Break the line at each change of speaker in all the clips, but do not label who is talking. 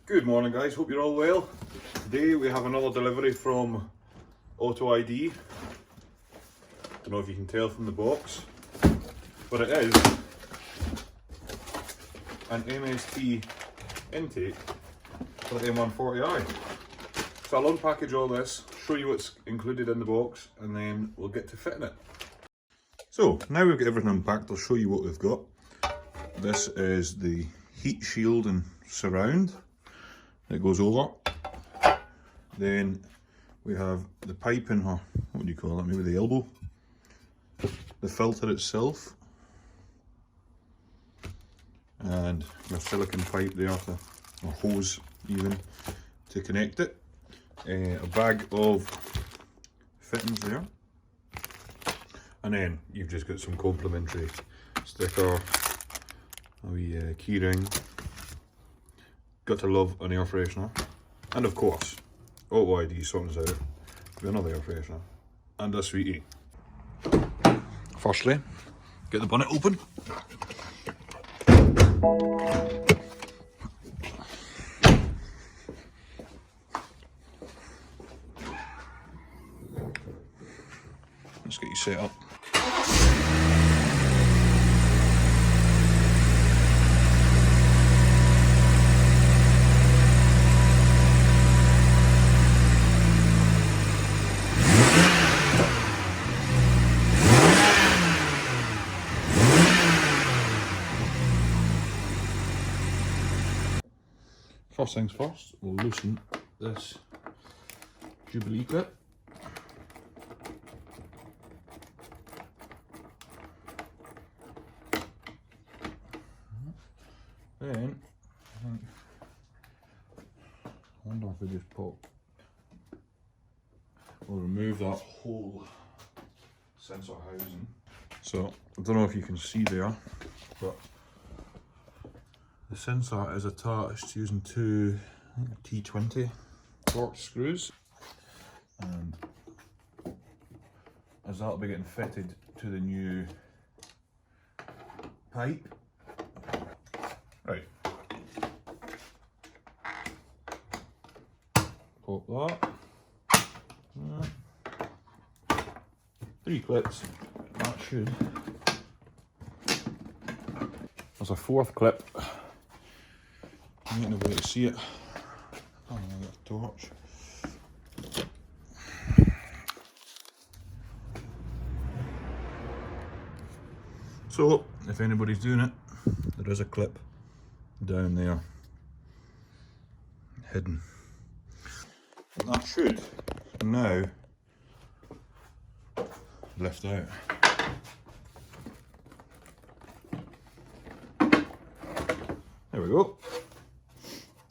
Good morning guys, hope you're all well. Today we have another delivery from Auto ID. Don't know if you can tell from the box, but it is an MST intake for the M140i. So I'll unpackage all this, show you what's included in the box, and then we'll get to fitting it. So now we've got everything unpacked, I'll show you what we've got. This is the heat shield and surround that goes over. Then we have the piping, or what do you call it, maybe the elbow. The filter itself. And a silicone pipe there, or hose even, to connect it. A bag of fittings there. And then you've just got some complimentary sticker, a wee key ring. Got to love an air freshener. And of course, Auto ID sorting us out with another air freshener. And a sweetie. Firstly, get the bonnet open. Let's get you set up. First things first, we'll loosen this Jubilee clip. Then, I wonder if we just pop, we'll remove that whole sensor housing. So, I don't know if you can see there, but the sensor is attached using two T20 torque screws, and as that'll be getting fitted to the new pipe. Right, pop that. 3 clips, that should. There's a 4th clip. I don't know where to see it. Oh, I got a torch. So, if anybody's doing it, there is a clip down there, hidden. And that should now lift out. There we go.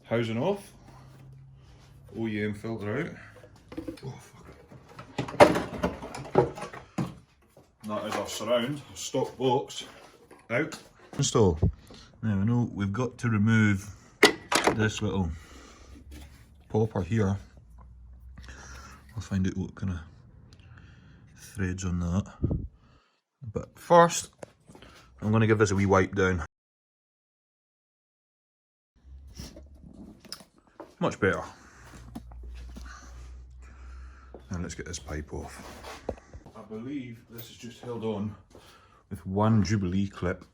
Housing off, OEM filter out. Oh, fuck it. That is our surround, stock box, out. Install. Now I know we've got to remove this little popper here. I'll find out what kind of threads on that. But first, I'm going to give this a wee wipe down. Much better. Now let's get this pipe off. I believe this is just held on with one Jubilee clip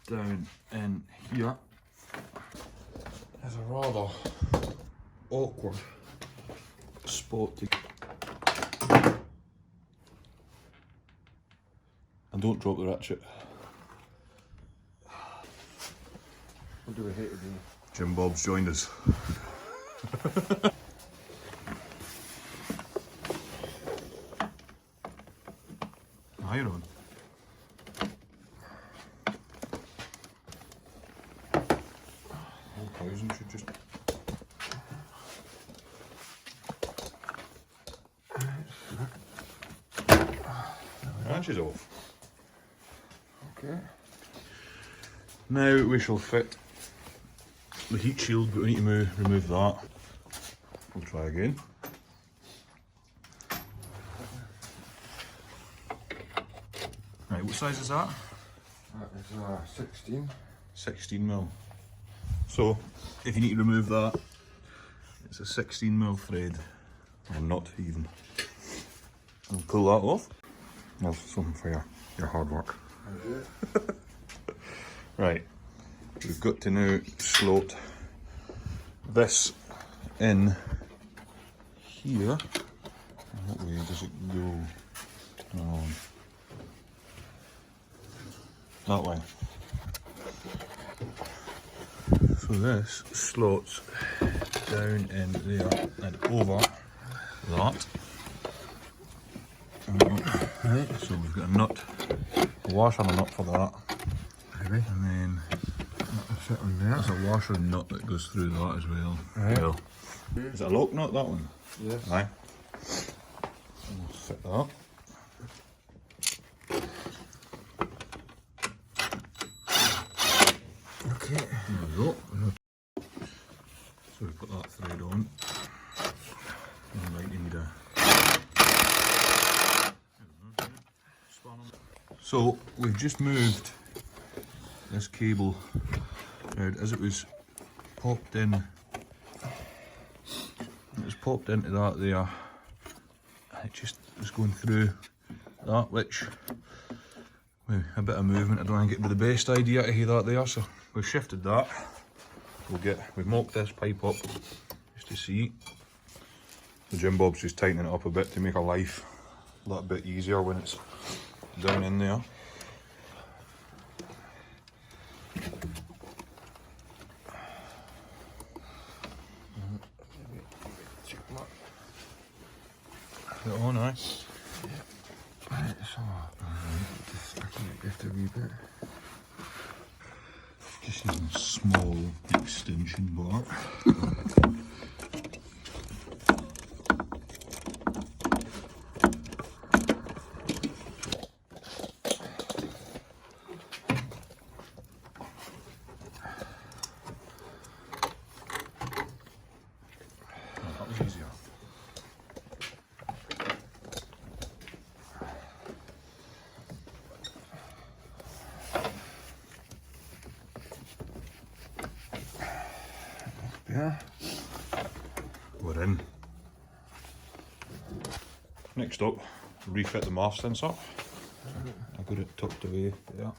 down in here. There's a rather awkward spot to... And don't drop the ratchet. What do we hate to do? Jim Bob's joined us. Iron. Whole housing should just... Branches off. Okay. Now we shall fit the heat shield, but we need to remove that. We'll try again. Right, what size is that?
That is 16.
16mm. So So if you need to remove that, it's a 16mm thread, or not even. And pull that off. That's something for your hard work. Right, we've got to now slot this in here. What way does it go? That way. So this slots down in there and over that. Right. So we've got a nut, a washer and a nut for that.
Right.
And then
Sit on there.
there's a washer and nut that goes through that as well.
Right.
Well, is it a lock nut, that one?
Yes.
Aye. And we'll fit that.
Okay.
There we go. So we put that thread on. And might need a... So we've just moved this cable out as it was popped in. It was popped into that there. It just was going through that, which with a bit of movement I don't think it'd be the best idea to hear that there. So we've shifted that. We've mocked this pipe up just to see. The Jim Bob's just tightening it up a bit to make our life a little bit easier when it's down in there. Is it on, aye?
Right, so just sticking it just a wee bit.
Just using a small extension bar. That was easier.
Yeah.
We're in. Next up, refit the MAF sensor. I got it tucked away there.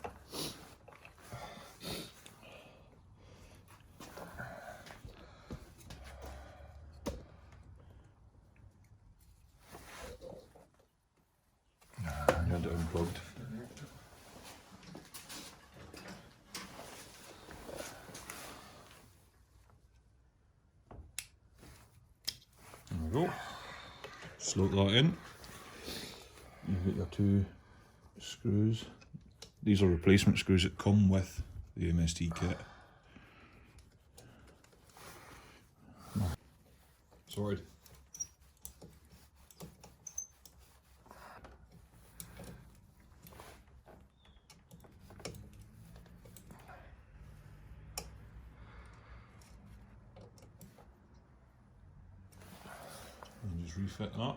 And it unplugged. There we go. Slot that in. You've got your two screws. These are replacement screws that come with the MST kit. Sorted. And just refit that.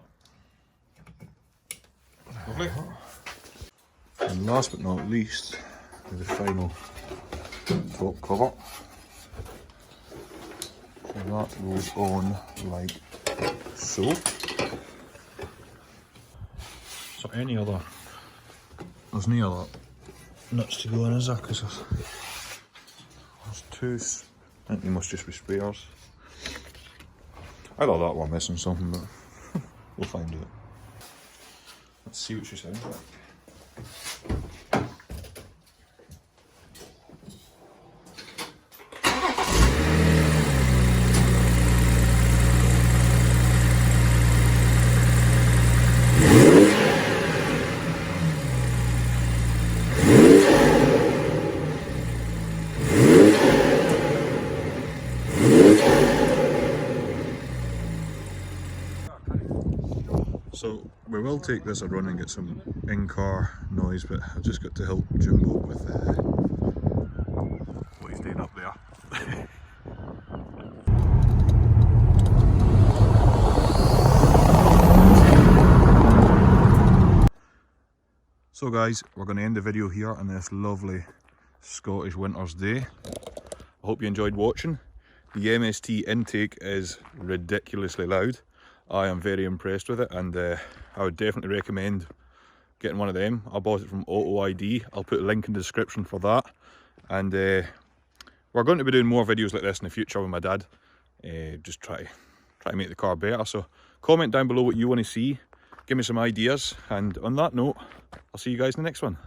Lovely. And last but not least, the final top cover. So that goes on like so. So any other, there's no other nuts to go in, is there? Because there's two, I think they must just be spares. I thought that one missing something, but we'll find out. Let's see what she sounds like. So we will take this a run and get some in-car noise, but I've just got to help Jimbo with what he's doing up there. So guys, we're going to end the video here on this lovely Scottish winter's day. I hope you enjoyed watching. The MST intake is ridiculously loud. I am very impressed with it, and I would definitely recommend getting one of them. I bought it from Auto ID. I'll put a link in the description for that. And we're going to be doing more videos like this in the future with my dad. Just try to make the car better. So comment down below what you want to see. Give me some ideas. And on that note, I'll see you guys in the next one.